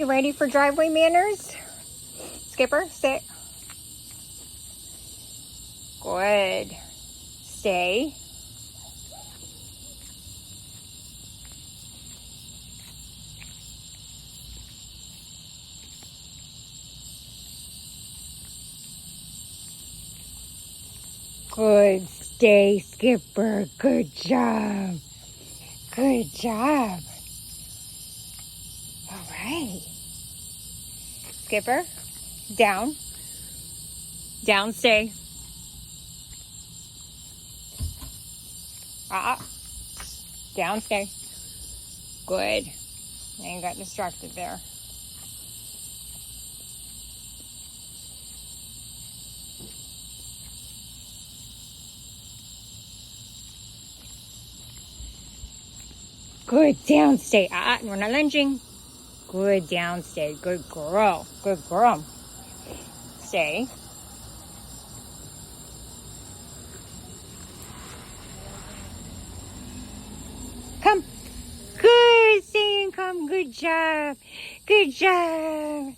You ready for driveway manners? Skipper, sit. Good. Stay. Good. Stay, Skipper. Good job. Good job. All right. Skipper, down. Down, stay. Down, stay. Good. Now you got distracted there. Good, down, stay. We're not lunging. Good, down, stay. Good girl. Good girl. Stay. Come. Good, stay and come. Good job. Good job.